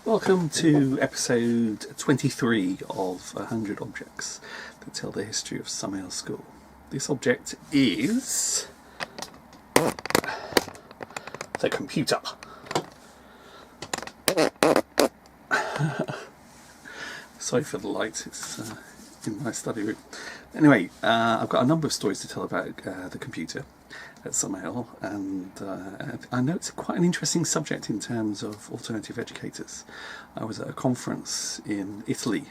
Welcome to episode 23 of 100 Objects that tell the history of Summerhill School. This object is the computer. Sorry for the light, it's in my study room. Anyway, I've got a number of stories to tell about the computer at Summerhill, and I know it's quite an interesting subject in terms of alternative educators. I was at a conference in Italy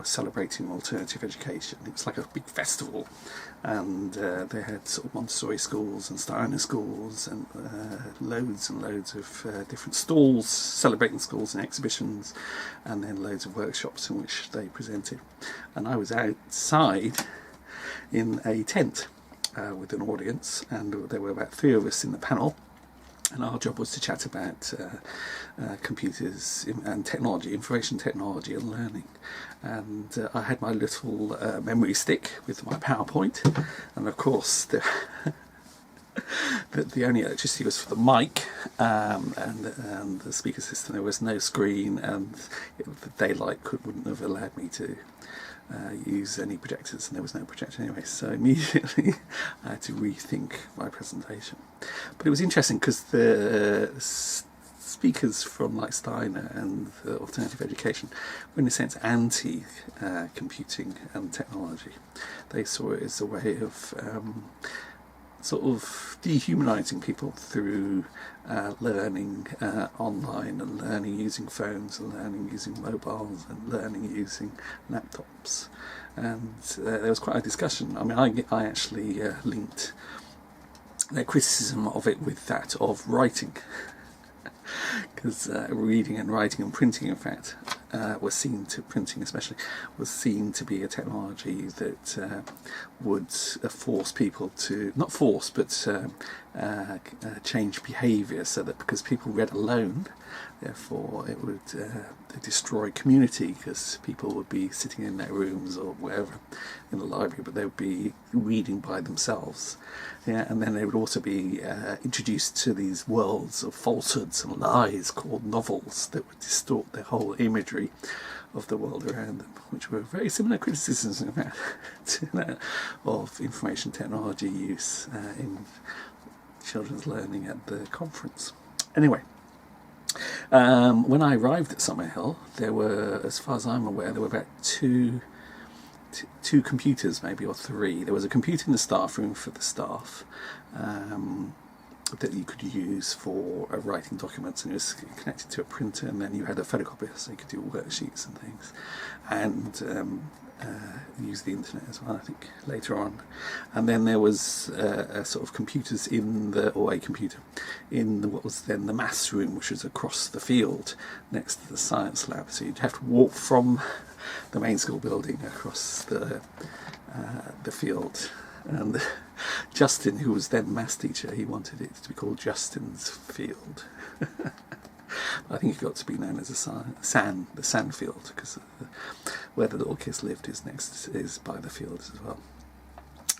celebrating alternative education. It was like a big festival, and they had sort of Montessori schools and Steiner schools and loads and loads of different stalls celebrating schools and exhibitions, and then loads of workshops in which they presented. And I was outside in a tent with an audience, and there were about 3 of us in the panel, and our job was to chat about computers and technology, information technology and learning. And I had my little memory stick with my PowerPoint, and of course the only electricity was for the mic and the speaker system. There was no screen, and the daylight wouldn't have allowed me to use any projectors, and there was no projector anyway, so immediately I had to rethink my presentation. But it was interesting because the speakers from like Steiner and alternative education were in a sense anti-computing and technology. They saw it as a way of sort of dehumanizing people through learning online, and learning using phones, and learning using mobiles, and learning using laptops. And there was quite a discussion. I mean, I actually linked their criticism of it with that of writing, because reading and writing and printing, in fact, printing especially, was seen to be a technology that would force people to, not force, but change behaviour, so that because people read alone, therefore it would destroy community, because people would be sitting in their rooms or wherever in the library, but they would be reading by themselves. Yeah, and then they would also be introduced to these worlds of falsehoods and lies called novels that would distort their whole imagery of the world around them, which were very similar criticisms, in fact, to that of information technology use in children's learning at the conference. Anyway, when I arrived at Summerhill, there were, as far as I'm aware, there were about two computers, maybe, or 3. There was a computer in the staff room for the staff that you could use for writing documents, and it was connected to a printer, and then you had a photocopier, so you could do worksheets and things, and use the internet as well, I think, later on. And then there was a sort of computers a computer in what was then the maths room, which was across the field next to the science lab, so you'd have to walk from the main school building across the field. And Justin, who was then maths teacher, he wanted it to be called Justin's Field. I think it got to be known as the sand field, because where the little kids lived is by the field as well.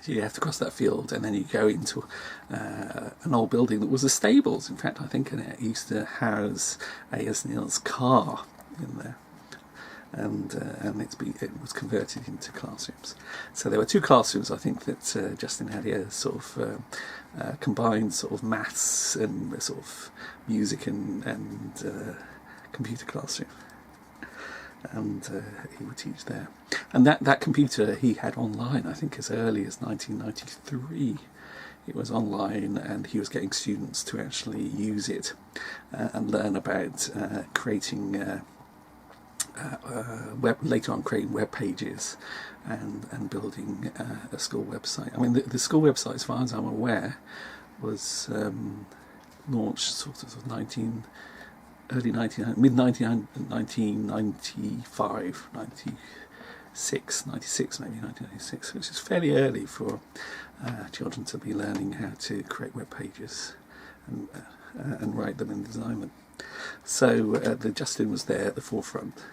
So you have to cross that field, and then you go into an old building that was the stables, in fact, I think, and it used to house A.S. Neil's car in there. And it was converted into classrooms. So there were 2 classrooms, I think, that Justin had here, sort of combined sort of maths and sort of music and computer classroom. And he would teach there. And that computer he had online, I think, as early as 1993. It was online, and he was getting students to actually use it and learn about creating later on creating web pages and building a school website. I mean, the school website, as far as I'm aware, was launched sort of mid 1995, 96 maybe, 1996, which is fairly early for children to be learning how to create web pages and write them and design them. So the Justin was there at the forefront.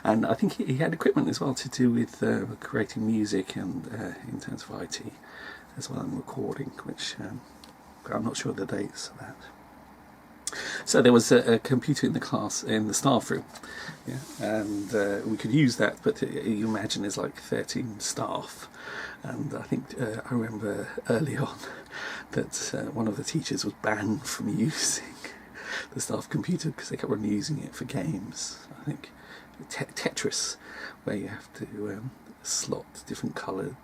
And I think he had equipment as well to do with creating music and in terms of IT as well, and recording, which I'm not sure the dates of that. So there was a computer in the class, in the staff room, yeah, and we could use that, but you imagine there's like 13 staff, and I think I remember early on that one of the teachers was banned from using the staff computer because they kept on using it for games. I think Tetris, where you have to slot different coloured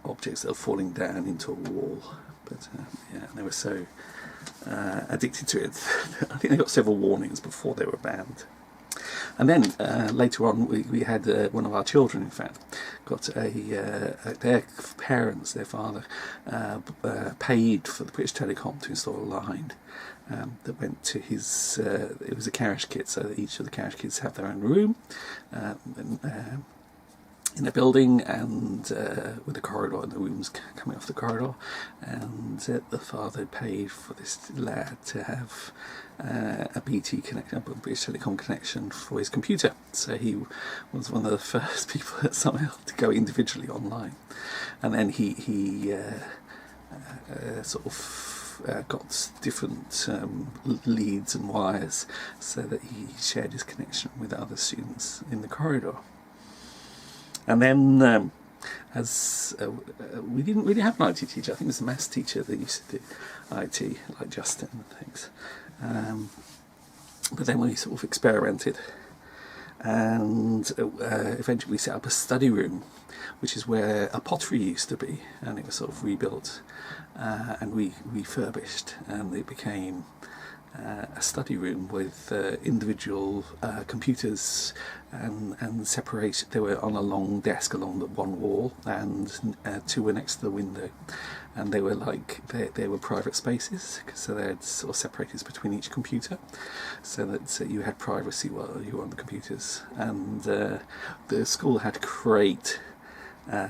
objects that are falling down into a wall. But yeah, they were so addicted to it. I think they got several warnings before they were banned. And then later on, we had one of our children, in fact, got their parents, their father, paid for the British Telecom to install a line that went to his. It was a carriage kit, so that each of the carriage kids have their own room in a building, and with a corridor, and the rooms coming off the corridor, and the father paid for this lad to have a BT connection, a British Telecom connection for his computer. So he was one of the first people at Summerhill to go individually online, and then he sort of got different leads and wires so that he shared his connection with other students in the corridor. And then, as we didn't really have an IT teacher, I think it was a maths teacher that used to do IT, like Justin and things. But then we sort of experimented, and eventually we set up a study room, which is where a pottery used to be, and it was sort of rebuilt and refurbished, and it became a study room with individual computers and separation. They were on a long desk along the one wall, and two were next to the window, and they were like they were private spaces, so they had sort of separators between each computer, so that you had privacy while you were on the computers. And the school had great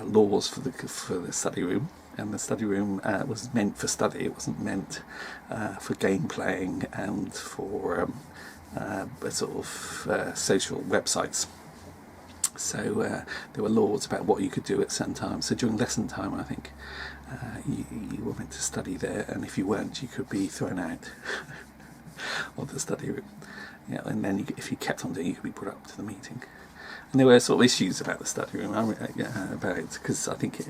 laws for the study room. And the study room was meant for study. It wasn't meant for game playing and for sort of social websites. So there were laws about what you could do at certain times. So during lesson time, I think you were meant to study there, and if you weren't, you could be thrown out of the study room. Yeah, and then if you kept on doing it, you could be put up to the meeting. And there were sort of issues about the study room, because I think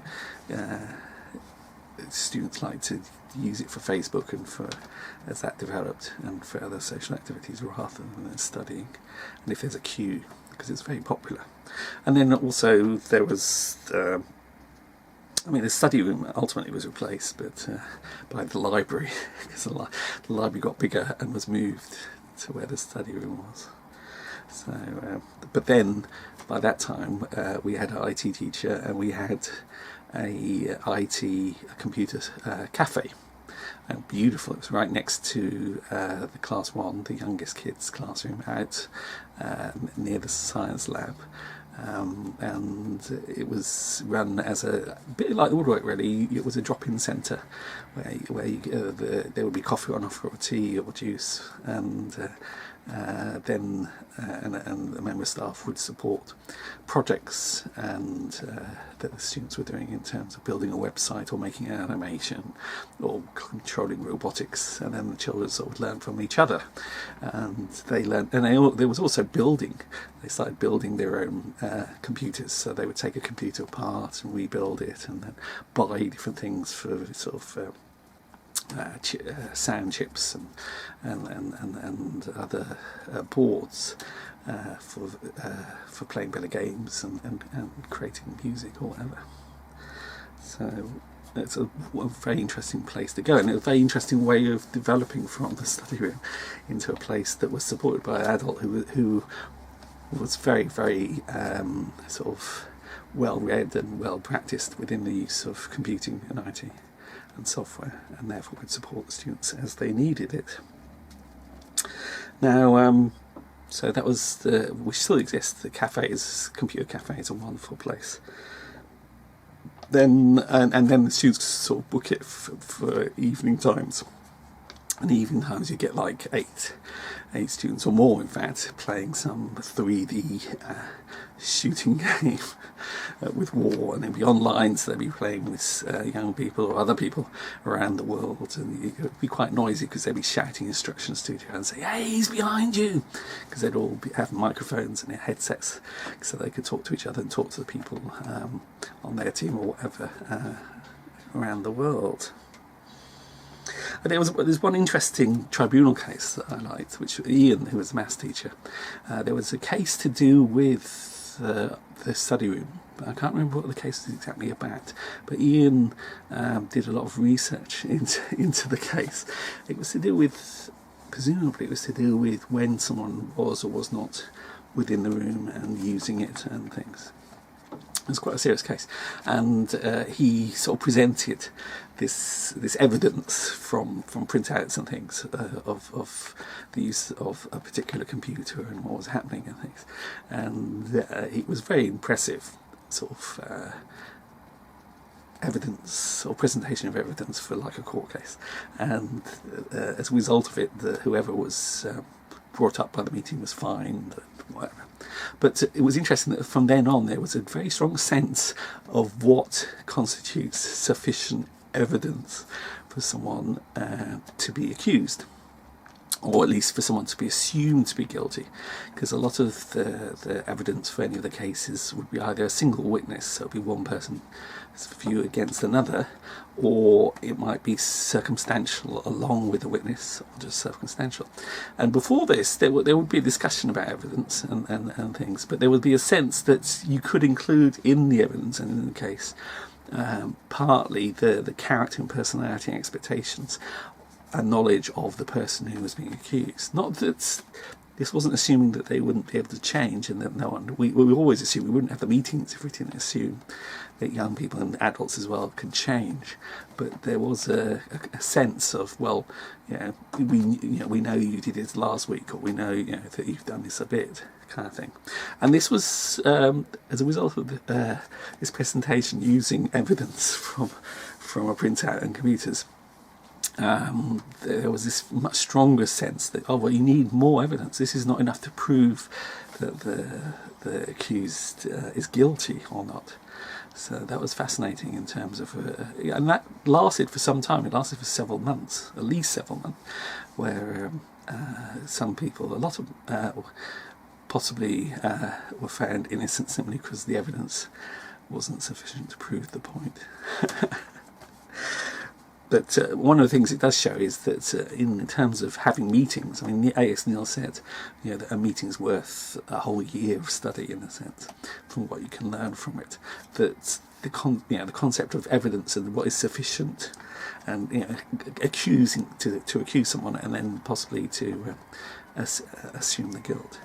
students like to use it for Facebook and for as that developed, and for other social activities rather than studying. And if there's a queue, because it's very popular. And then also there was the study room ultimately was replaced, but by the library, because the library got bigger and was moved to where the study room was. So, but then by that time we had an IT teacher, and we had a computer cafe. Beautiful. It was right next to the class 1, the youngest kids' classroom, out near the science lab. And it was run as a bit like the woodwork, really. It was a drop-in centre where there would be coffee on offer, or tea or juice, and then the member staff would support projects and that the students were doing in terms of building a website or making an animation or controlling robotics, and then the children sort of learned from each other, and they learned. And there was also building. They started building their own computers, so they would take a computer apart and rebuild it, and then buy different things for sort of sound chips and other boards for playing better games and creating music or whatever. So it's a very interesting place to go, and a very interesting way of developing from the study room into a place that was supported by an adult who was very, very sort of well read and well practiced within the use of computing and IT and software, and therefore could support the students as they needed it. Now, so that was which still exists. The computer cafe is a wonderful place. Then and then the students sort of book it for evening times. And evening times you get like eight students or more, in fact, playing some 3D shooting game. with war, and they'd be online, so they'd be playing with young people or other people around the world, and it would be quite noisy because they'd be shouting instructions to each other and say, "Hey, he's behind you," because they'd all have microphones and their headsets, so they could talk to each other and talk to the people on their team or whatever around the world. And there's one interesting tribunal case that I liked, which Ian, who was a maths teacher, there was a case to do with the study room. I can't remember what the case was exactly about, but Ian did a lot of research into the case. It was to do with, presumably it was to do with when someone was or was not within the room and using it and things. It was quite a serious case, and he sort of presented this evidence from printouts and things of the use of a particular computer and what was happening and things, and it was very impressive sort of evidence or presentation of evidence for like a court case, and as a result of it, whoever was brought up by the meeting was fined, whatever. But it was interesting that from then on there was a very strong sense of what constitutes sufficient evidence for someone to be accused, or at least for someone to be assumed to be guilty, because a lot of the evidence for any of the cases would be either a single witness, so it would be one person's view against another, or it might be circumstantial along with a witness, or just circumstantial. And before this, there would be a discussion about evidence and things, but there would be a sense that you could include in the evidence and in the case partly the character and personality and expectations and knowledge of the person who was being accused. Not that this wasn't assuming that they wouldn't be able to change, and that no one. We always assume we wouldn't have the meetings if we didn't assume that young people and adults as well could change. But there was a sense of, well, we know you did it last week, or we know that you've done this a bit, kind of thing. And this was as a result of this presentation using evidence from a printout and computers. There was this much stronger sense that, oh well, you need more evidence. This is not enough to prove that the accused is guilty or not. So that was fascinating in terms of, and that lasted for some time. It lasted for several months, at least several months, where some people, a lot of possibly were found innocent simply because the evidence wasn't sufficient to prove the point. But one of the things it does show is that in terms of having meetings, I mean, A.S. Neil said, that a meeting's worth a whole year of study, in a sense, from what you can learn from it. That the concept of evidence and what is sufficient, and accusing to accuse someone and then possibly to assume the guilt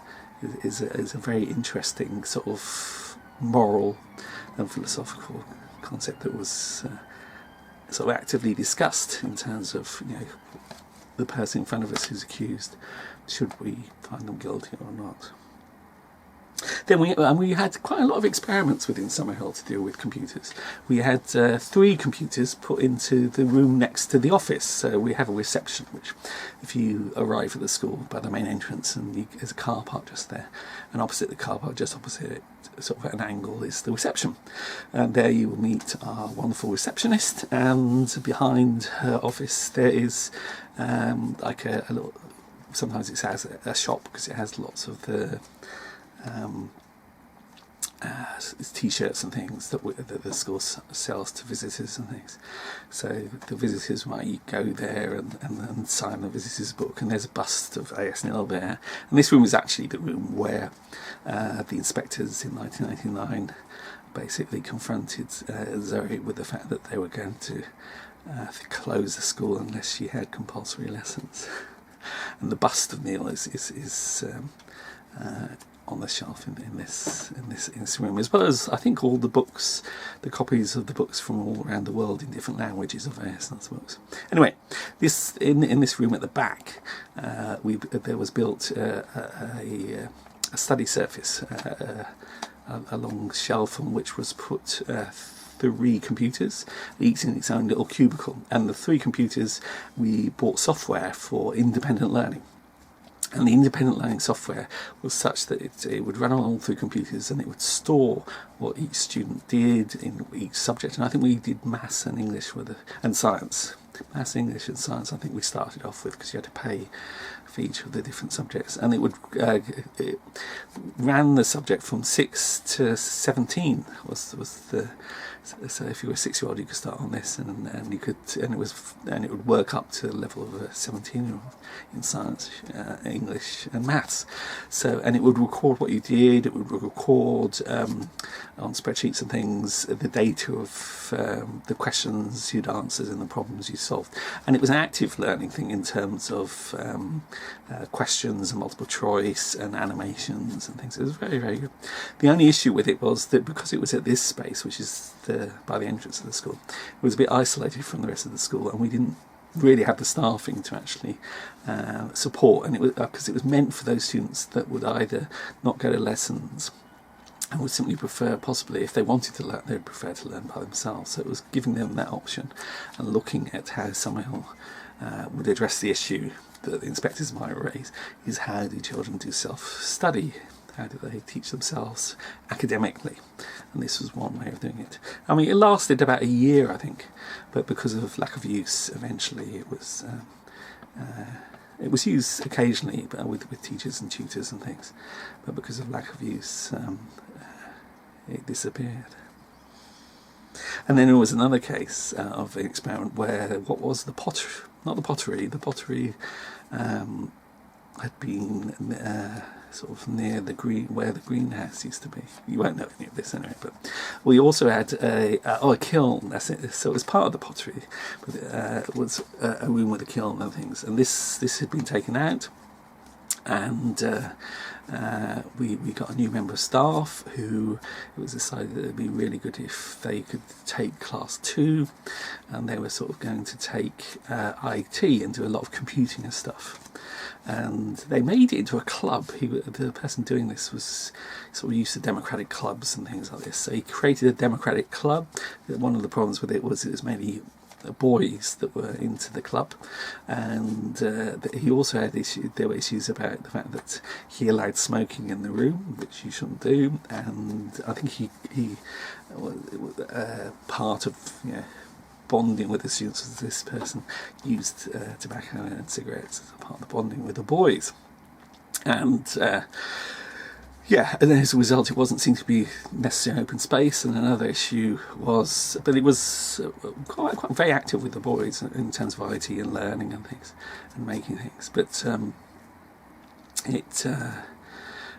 is a very interesting sort of moral and philosophical concept that was sort of actively discussed in terms of the person in front of us who's accused. Should we find them guilty or not? Then we had quite a lot of experiments within Summerhill to deal with computers. We had 3 computers put into the room next to the office. So we have a reception, which if you arrive at the school by the main entrance, and there's a car park just there, and opposite the car park, just opposite it, sort of at an angle, is the reception. And there you will meet our wonderful receptionist, and behind her office there is like a little, sometimes it has a shop because it has lots of the t-shirts and things that the school sells to visitors and things. So the visitors might go there and sign the visitors book, and there's a bust of A.S. Neil there. And this room is actually the room where the inspectors in 1999 basically confronted Zoe with the fact that they were going to close the school unless she had compulsory lessons. And the bust of Neil is on the shelf in this room, as well as I think all the books, the copies of the books from all around the world in different languages of A.S. Neil's books. Anyway, this in this room at the back, there was built a study surface, a long shelf on which was put 3 computers, each in its own little cubicle. And the 3 computers, we bought software for independent learning. And the independent learning software was such that it would run all through computers, and it would store what each student did in each subject. And I think we did maths and English and science. Maths, English and science I think we started off with, because you had to pay for each of the different subjects. And it ran the subject from 6 to 17 was the. So if you were a 6-year-old, you could start on this, and it would work up to the level of a 17-year-old in science, English, and maths. So, and it would record what you did. It would record on spreadsheets and things the data of the questions you'd answered and the problems you solved. And it was an active learning thing in terms of questions and multiple choice and animations and things. It was very, very good. The only issue with it was that because it was at this space, which is by the entrance of the school, it was a bit isolated from the rest of the school, and we didn't really have the staffing to actually support. And it was because it was meant for those students that would either not go to lessons and would simply prefer, possibly if they wanted to learn, they'd prefer to learn by themselves. So it was giving them that option and looking at how Summerhill would address the issue that the inspectors might raise, is how do children do self-study? How do they teach themselves academically? And this was one way of doing it. I mean, it lasted about a year, I think, but because of lack of use, eventually it was used occasionally, but with teachers and tutors and things. But because of lack of use, it disappeared. And then there was another case of an experiment where what was the pottery? Not the pottery. The pottery had been sort of near where the greenhouse used to be. You won't know any of this anyway, but we also had a kiln. That's it. So it was part of the pottery, but it was a room with a kiln and things. And this had been taken out, and we got a new member of staff who it was decided that it would be really good if they could take class 2, and they were sort of going to take IT and do a lot of computing and stuff. And they made it into a club. The person doing this was sort of used to democratic clubs and things like this. So he created a democratic club. One of the problems with it was mainly boys that were into the club, and he also had there were issues about the fact that he allowed smoking in the room, which you shouldn't do. And I think he part of bonding with the students was this person used tobacco and cigarettes as a part of the bonding with the boys. And and as a result, it wasn't seen to be necessarily open space. And another issue was, but it was quite very active with the boys in terms of IT and learning and things and making things. But it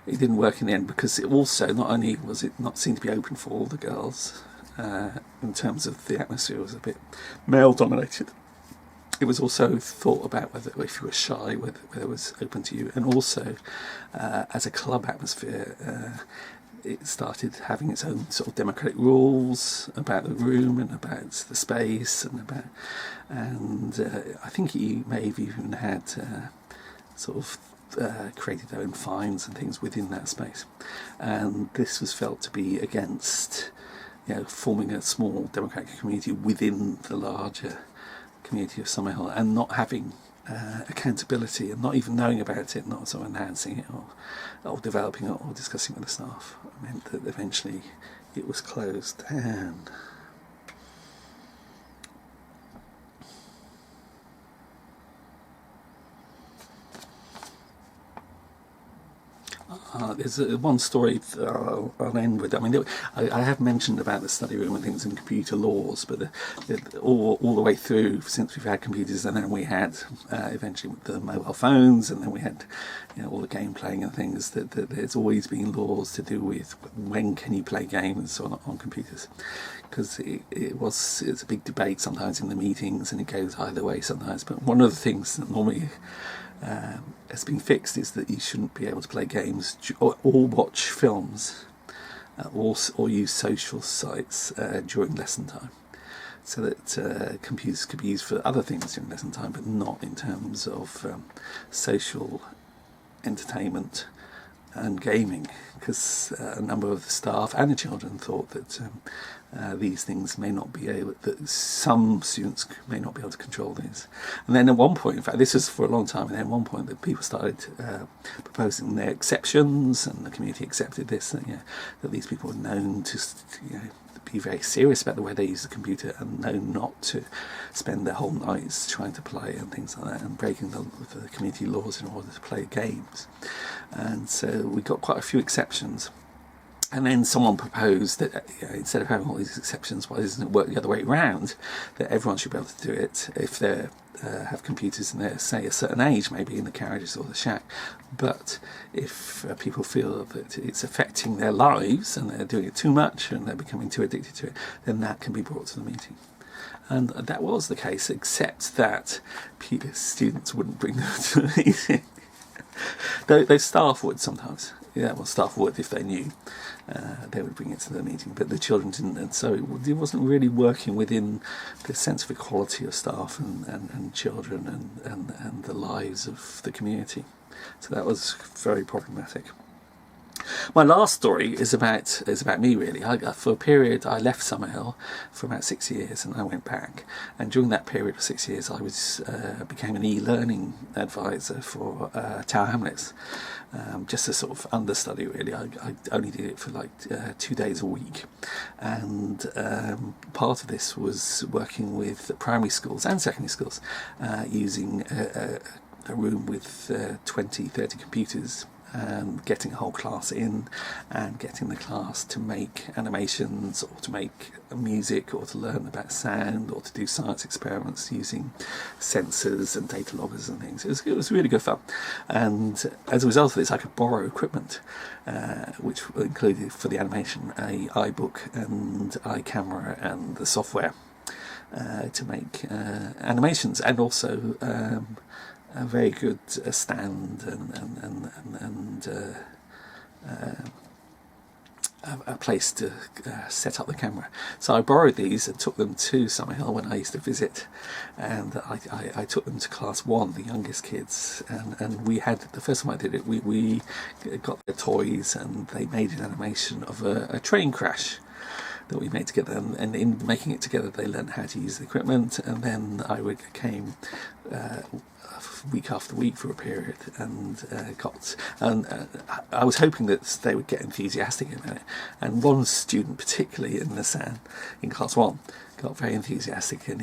didn't work in the end, because it also, not only was it not seen to be open for all the girls, in terms of the atmosphere was a bit male dominated. It was also thought about whether, if you were shy, whether it was open to you. And also, as a club atmosphere, it started having its own sort of democratic rules about the room and about the space and I think he may have even had created their own fines and things within that space. And this was felt to be against forming a small democratic community within the larger community of Summerhill, and not having accountability, and not even knowing about it, not sort of enhancing it or developing it or discussing with the staff, meant that eventually it was closed down. There's one story that I'll end with. I mean, I have mentioned about the study room and things and computer laws, but all the way through, since we've had computers, and then we had eventually with the mobile phones, and then we had all the game playing and things, that there's always been laws to do with when can you play games on computers, because it's a big debate sometimes in the meetings, and it goes either way sometimes. But one of the things that normally has been fixed is that you shouldn't be able to play games or watch films or use social sites during lesson time, so that computers could be used for other things during lesson time, but not in terms of social entertainment and gaming, because a number of the staff and the children thought that these things may not be able, that some students may not be able to control these. And then at one point, in fact this was for a long time, and then at one point that people started proposing their exceptions, and the community accepted this, that, that these people were known to be very serious about the way they use the computer, and known not to spend their whole nights trying to play and things like that, and breaking the community laws in order to play games. And so we got quite a few exceptions. And then someone proposed that instead of having all these exceptions, why doesn't it work the other way around? That everyone should be able to do it if they have computers and they're, say, a certain age, maybe in the carriages or the shack. But if people feel that it's affecting their lives and they're doing it too much and they're becoming too addicted to it, then that can be brought to the meeting. And that was the case, except that students wouldn't bring them to the meeting. Though staff would sometimes. Yeah, well, staff would if they knew. They would bring it to the meeting, but the children didn't, and so it wasn't really working within the sense of equality of staff and children and the lives of the community. So that was very problematic. My last story is about me, really. For a period I left Summerhill for about 6 years, and I went back, and during that period of 6 years I became an e-learning advisor for Tower Hamlets, just a sort of understudy, really. I only did it for like 2 days a week, and part of this was working with primary schools and secondary schools, using a room with 20-30 computers, and getting a whole class in and getting the class to make animations or to make music or to learn about sound or to do science experiments using sensors and data loggers and things. It was really good fun, and as a result of this I could borrow equipment which included, for the animation, a iBook and iCamera and the software to make animations, and also a very good stand and a place to set up the camera. So I borrowed these and took them to Summerhill when I used to visit, and I took them to class 1, the youngest kids, and we had, the first time I did it, we got their toys and they made an animation of a train crash that we made together, and in making it together they learned how to use the equipment, and then I came week after week for a period, and I was hoping that they would get enthusiastic about it, and one student particularly in the SAN in class 1 got very enthusiastic, and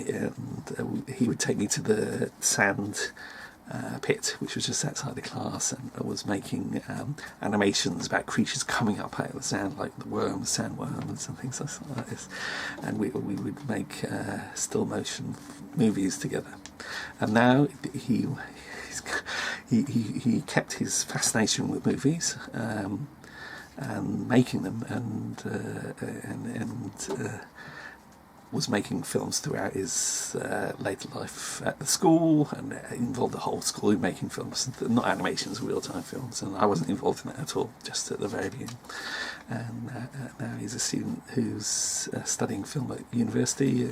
he would take me to the sand pit, which was just outside the class, and I was making animations about creatures coming up out of the sand, like the worms, sandworms and things like this, and we would make still motion movies together. And now he kept his fascination with movies and making them, and was making films throughout his later life at the school, and involved the whole school in making films, not animations, real-time films, and I wasn't involved in that at all, just at the very beginning. And now he's a student who's studying film at university,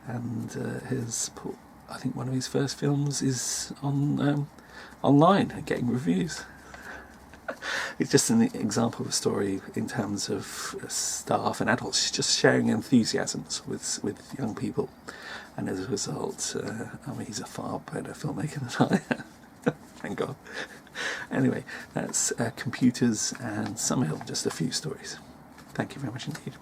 and has put, I think one of his first films is on online and getting reviews. It's just an example of a story in terms of staff and adults just sharing enthusiasms with young people, and as a result, he's a far better filmmaker than I am. Thank God. Anyway, that's computers and Summerhill, just a few stories. Thank you very much indeed.